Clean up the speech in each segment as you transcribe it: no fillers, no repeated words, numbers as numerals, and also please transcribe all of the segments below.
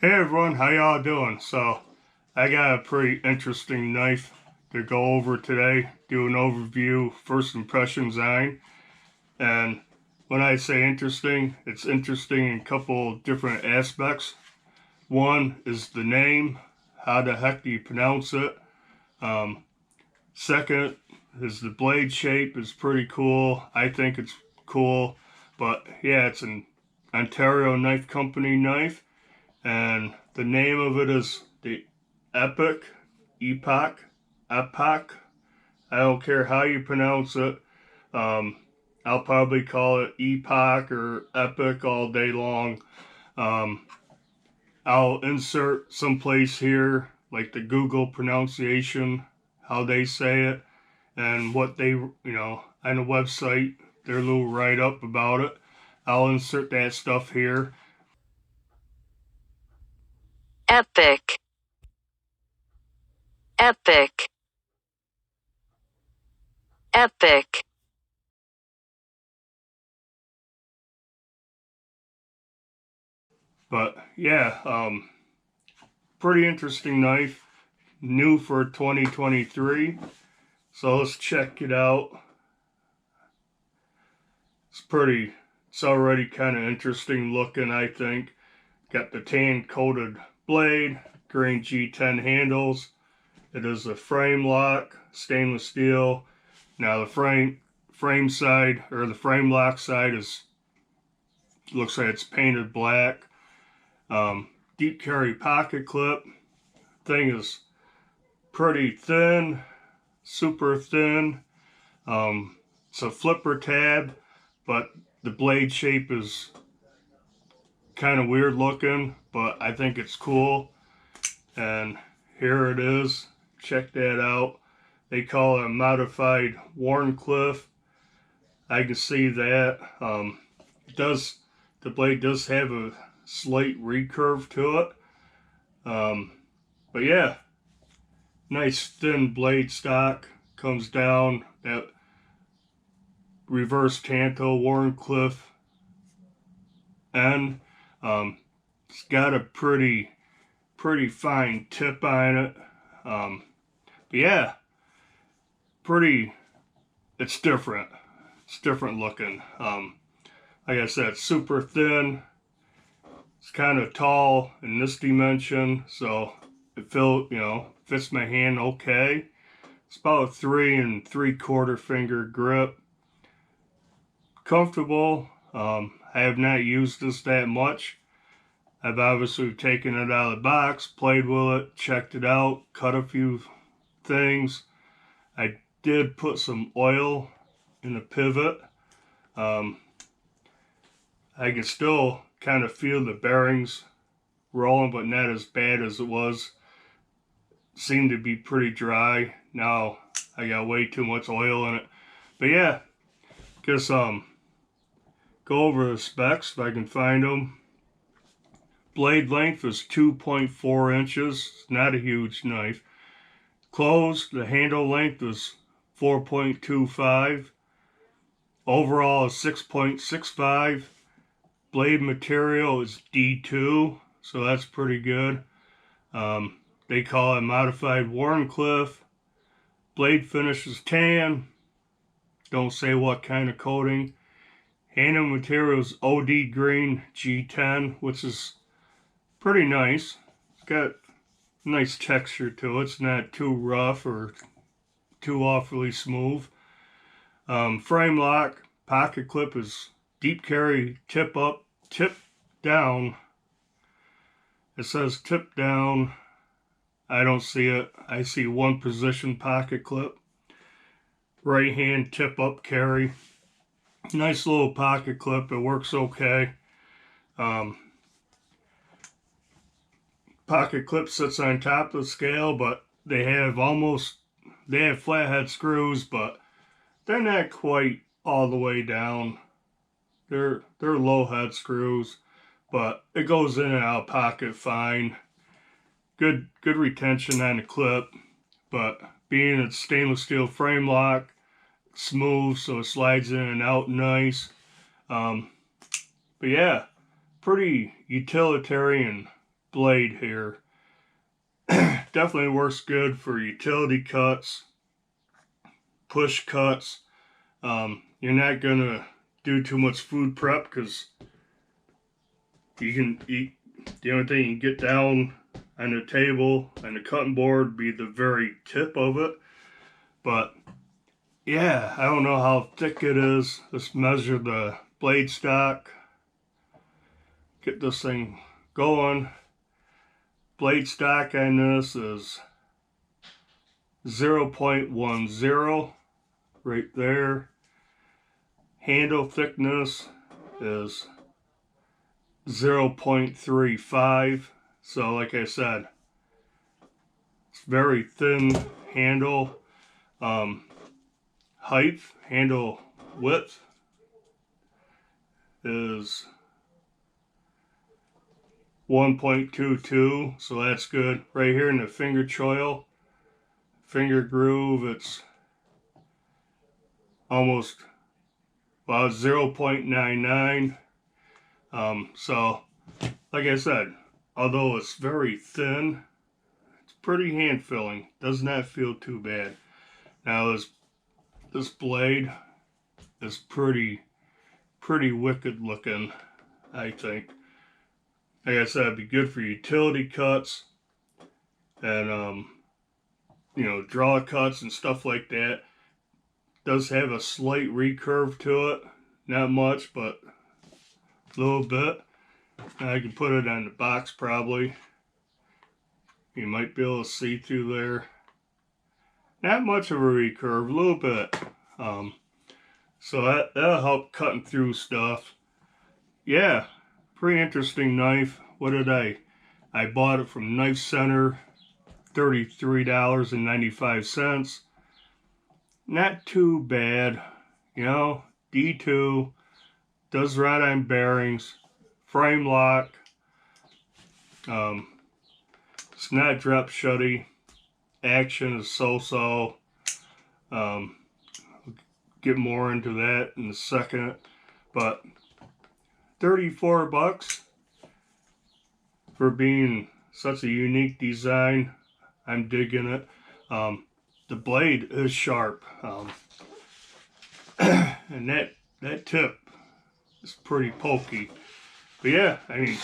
Hey everyone, how y'all doing? So, I got a pretty interesting knife to go over today, do an overview, first impressions on. And when I say interesting, it's interesting in a couple different aspects. One is the name, how the heck do you pronounce it? Um, Second is the blade shape is pretty cool. I think it's cool, but yeah, it's an Ontario Knife Company knife. And the name of it is the Epic, Epoch, Epoch. I don't care how you pronounce it. Um, I'll probably call it Epoch or Epic all day long. Um, I'll insert someplace here, like the Google pronunciation, how they say it, and what they, on the website, their little write up about it. I'll insert that stuff here. Epic, epic, epic. But yeah, pretty interesting knife, new for 2023. So let's check it out. It's already kind of interesting looking, I think. Got the tan coated blade, green G10 handles. It is a frame lock, stainless steel. Now the frame side, or the frame lock side, is looks like it's painted black. Deep carry pocket clip. Thing is pretty thin, super thin. It's a flipper tab, but the blade shape is kind of weird looking, but I think it's cool. And here it is. Check that out. They call it a modified Warncliffe. I can see that. The blade does have a slight recurve to it. But yeah, nice thin blade stock. Comes down that reverse tanto Warncliffe end. It's got a pretty fine tip on it. But yeah, pretty. It's different. It's different looking. Like I said, super thin. It's kind of tall in this dimension, so it fits my hand okay. It's about a 3 3/4 finger grip. Comfortable. I have not used this that much. I've obviously taken it out of the box, played with it, checked it out, cut a few things. I did put some oil in the pivot. Um, I can still kind of feel the bearings rolling, but not as bad as it was. Seemed to be pretty dry. Now I got way too much oil in it. But yeah, guess go over the specs if I can find them. Blade length is 2.4 inches. It's not a huge knife. Closed, the handle length is 4.25. Overall is 6.65. Blade material is D2, so that's pretty good. They call it modified Warncliffe. Blade finish is tan. Don't say what kind of coating. Handle material is OD green G10, which is pretty nice. It's got nice texture to it. It's not too rough or too awfully smooth. Frame lock, pocket clip is deep carry, tip up, tip down. It says tip down. I don't see it. I see one position pocket clip. Right hand tip up carry. Nice little pocket clip. It works okay. Pocket clip sits on top of the scale, but they have flathead screws, but they're not quite all the way down. They're low head screws, but it goes in and out of pocket fine. Good retention on the clip, but being it's stainless steel frame lock, smooth, so it slides in and out nice. But yeah, pretty utilitarian blade here. Definitely works good for utility cuts, push cuts. You're not gonna do too much food prep because you can eat. The only thing you can get down on the table and the cutting board would be the very tip of it. But yeah, I don't know how thick it is. Let's measure the blade stock. Get this thing going. Blade stock on this is 0.10 right there. Handle thickness is 0.35. So like I said, it's very thin handle. Height, handle width is 1.22, so that's good. Right here in the finger choil, finger groove, it's almost about 0.99. So, like I said, although it's very thin, it's pretty hand filling. Does not feel too bad. Now this blade is pretty wicked looking, I think. Like I said, it'd be good for utility cuts and draw cuts and stuff like that. Does have a slight recurve to it, not much, but a little bit. I can put it on the box probably. You might be able to see through there. Not much of a recurve, a little bit. So that'll help cutting through stuff. Yeah, pretty interesting knife. What did I bought it from Knife Center, $33.95. Not too bad, D2, does ride on bearings, frame lock, it's not drop shutty, action is so-so. Get more into that in a second, but $34 for being such a unique design. I'm digging it. The blade is sharp, and that tip is pretty pokey. But yeah, I mean,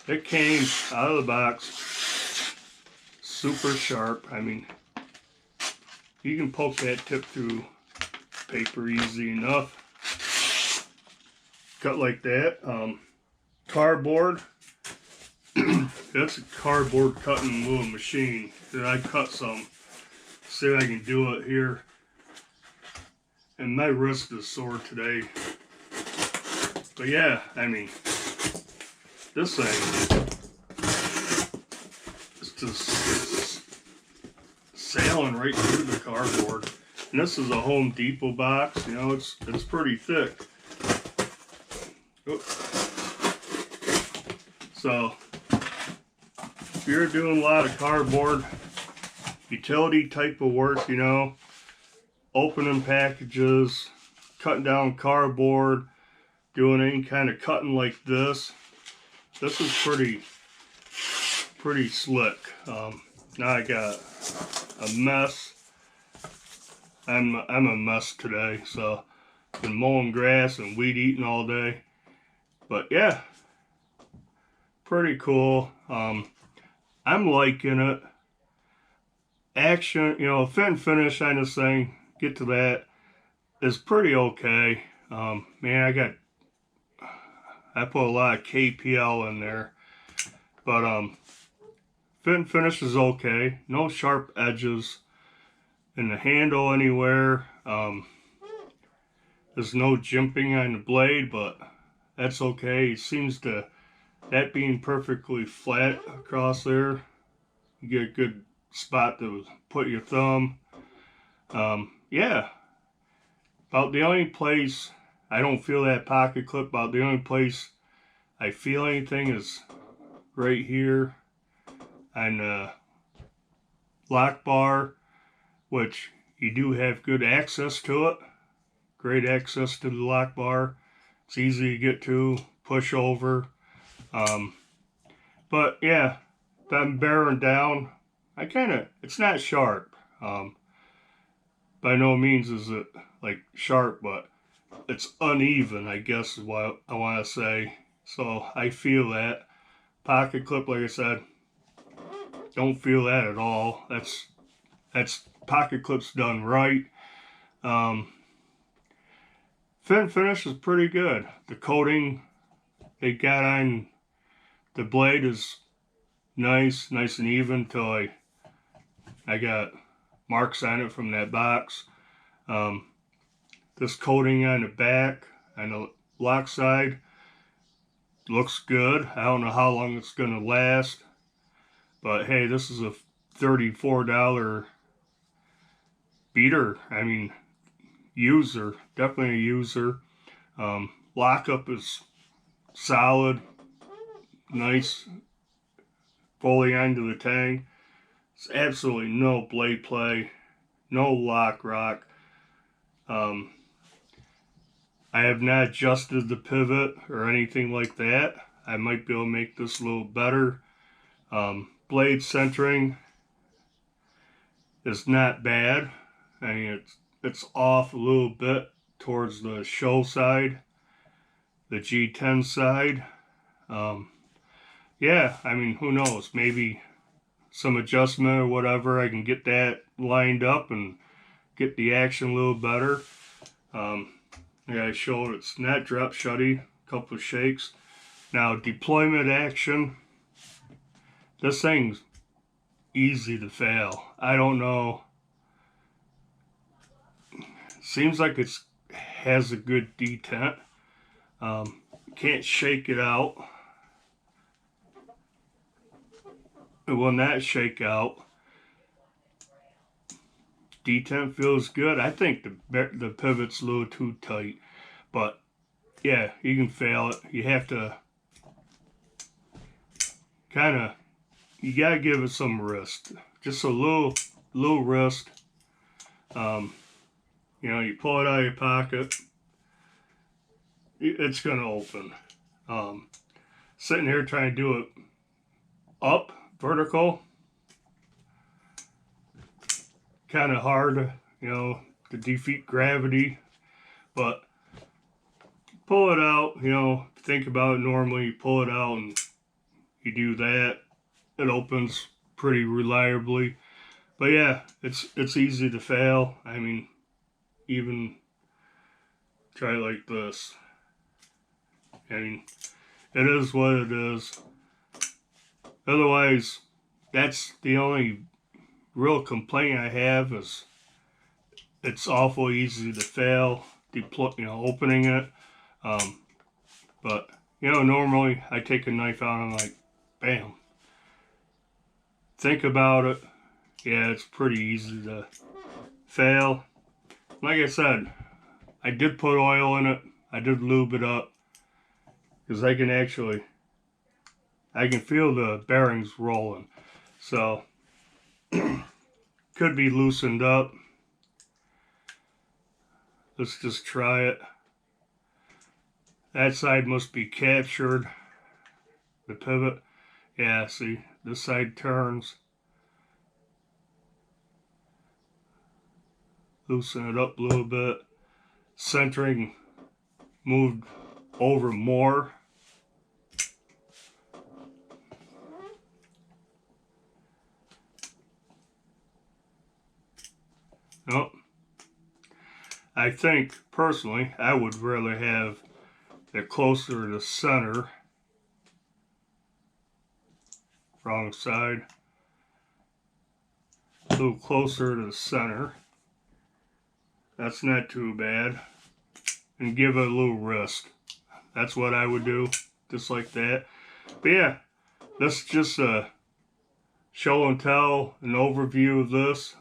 it came out of the box super sharp. I mean, you can poke that tip through paper easy enough. Cut like that. Cardboard. That's a cardboard cutting little machine that I cut some. See if I can do it here. And my wrist is sore today. But yeah, I mean, this thing is just sailing right through the cardboard. And this is a Home Depot box. It's pretty thick. Oops. So, if you're doing a lot of cardboard, utility type of work, opening packages, cutting down cardboard, doing any kind of cutting like this is pretty slick. Now I got a mess. I'm a mess today, so been mowing grass and weed eating all day. But yeah, pretty cool. I'm liking it. Action, fit and finish on this thing, get to that, is pretty okay. Man, I put a lot of KPL in there. But fit and finish is okay. No sharp edges in the handle anywhere. There's no jimping on the blade, but that's okay. It seems that being perfectly flat across there, you get a good spot to put your thumb. Yeah, about the only place I don't feel that pocket clip, about the only place I feel anything is right here on the lock bar, which you do have good access to it. Great access to the lock bar. It's easy to get to, push over. But yeah, I'm bearing down. It's not sharp. By no means is it like sharp, but it's uneven, I guess is what I want to say. So I feel that. Pocket clip, like I said, don't feel that at all. That's pocket clips done right. Fit and finish is pretty good. The coating they got on the blade is nice and even till I got marks on it from that box. This coating on the back and the lock side looks good. I don't know how long it's gonna last, but hey, this is a $34 beater. I mean, user, definitely a user. Lockup is solid, nice, fully onto the tang. It's absolutely no blade play, no lock rock. I have not adjusted the pivot or anything like that. I might be able to make this a little better. Blade centering is not bad. I mean, it's off a little bit towards the show side, the G10 side. Yeah, I mean, who knows? Maybe some adjustment or whatever, I can get that lined up and get the action a little better. Yeah, I showed it's not drop shutty, a couple of shakes. Now, deployment action, this thing's easy to fail. I don't know. Seems like it has a good detent. Can't shake it out. It will not shake out. Detent feels good. I think the pivot's a little too tight, but yeah, you can fail it. You have to you gotta give it some wrist, just a little wrist. You know, you pull it out of your pocket, it's gonna open. Sitting here trying to do it up vertical, kind of hard, you know, to defeat gravity, but pull it out, you know, think about it normally, you pull it out and you do that, it opens pretty reliably. But yeah, it's easy to fail. I mean, even try like this. I mean, it is what it is. Otherwise, that's the only real complaint I have is it's awful easy to fail, opening it. But, you know, normally I take a knife out and I'm like, bam. Think about it. Yeah, it's pretty easy to fail. Like I said, I did put oil in it. I did lube it up. Because I can feel the bearings rolling. So, could be loosened up. Let's just try it. That side must be captured. The pivot. Yeah, see, this side turns. Loosen it up a little bit. Centering moved over more. Nope. I think, personally, I would rather have it closer to the center. Wrong side. A little closer to the center. That's not too bad. And give it a little wrist. That's what I would do. Just like that. But yeah, that's just a show and tell, an overview of this.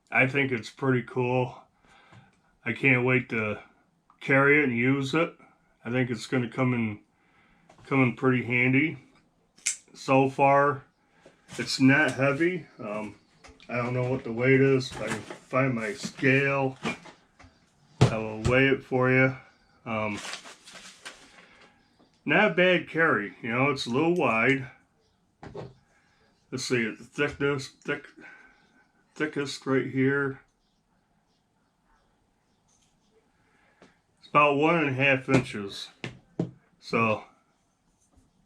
I think it's pretty cool. I can't wait to carry it and use it. I think it's going to come in pretty handy. So far, it's not heavy. I don't know what the weight is. If I can find my scale, I will weigh it for you. Not a bad carry. You know, it's a little wide. let's see, the thickest right here. It's about 1.5 inches. So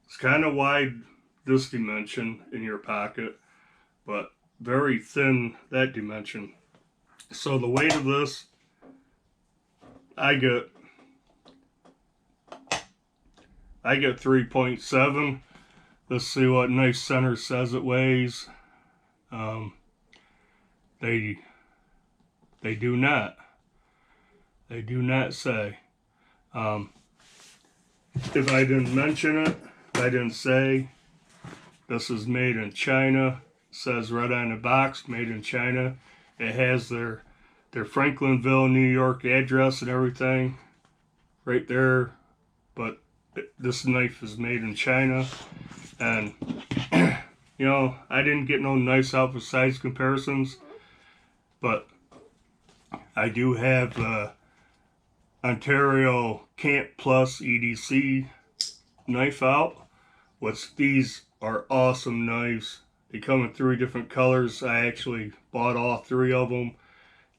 it's kind of wide this dimension in your pocket, but very thin that dimension. So the weight of this, I get 3.7. Let's see what Nice Center says it weighs. They do not. They do not say. If I didn't mention it, if I didn't say this is made in China, it says right on the box, made in China. It has their Franklinville, New York address and everything right there. But this knife is made in China. And, you know, I didn't get no knives out for size comparisons. But I do have the Ontario Camp Plus EDC knife out, which these are awesome knives. They come in 3 different colors. I actually bought all 3 of them.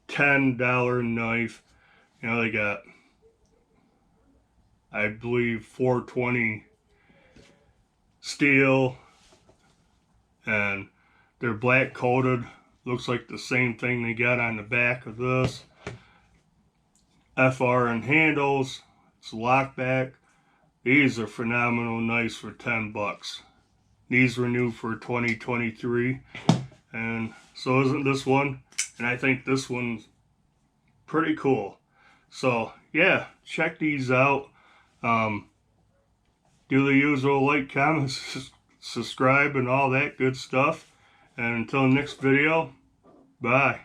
$10 knife. You know, they got, I believe, 420 steel, and they're black coated. Looks like the same thing they got on the back of this. FRN handles. It's lockback. These are phenomenal knives for $10. These were new for 2023, and so isn't this one. And I think this one's pretty cool. So yeah, check these out. Do the usual, like, comment, subscribe, and all that good stuff. And until next video, bye.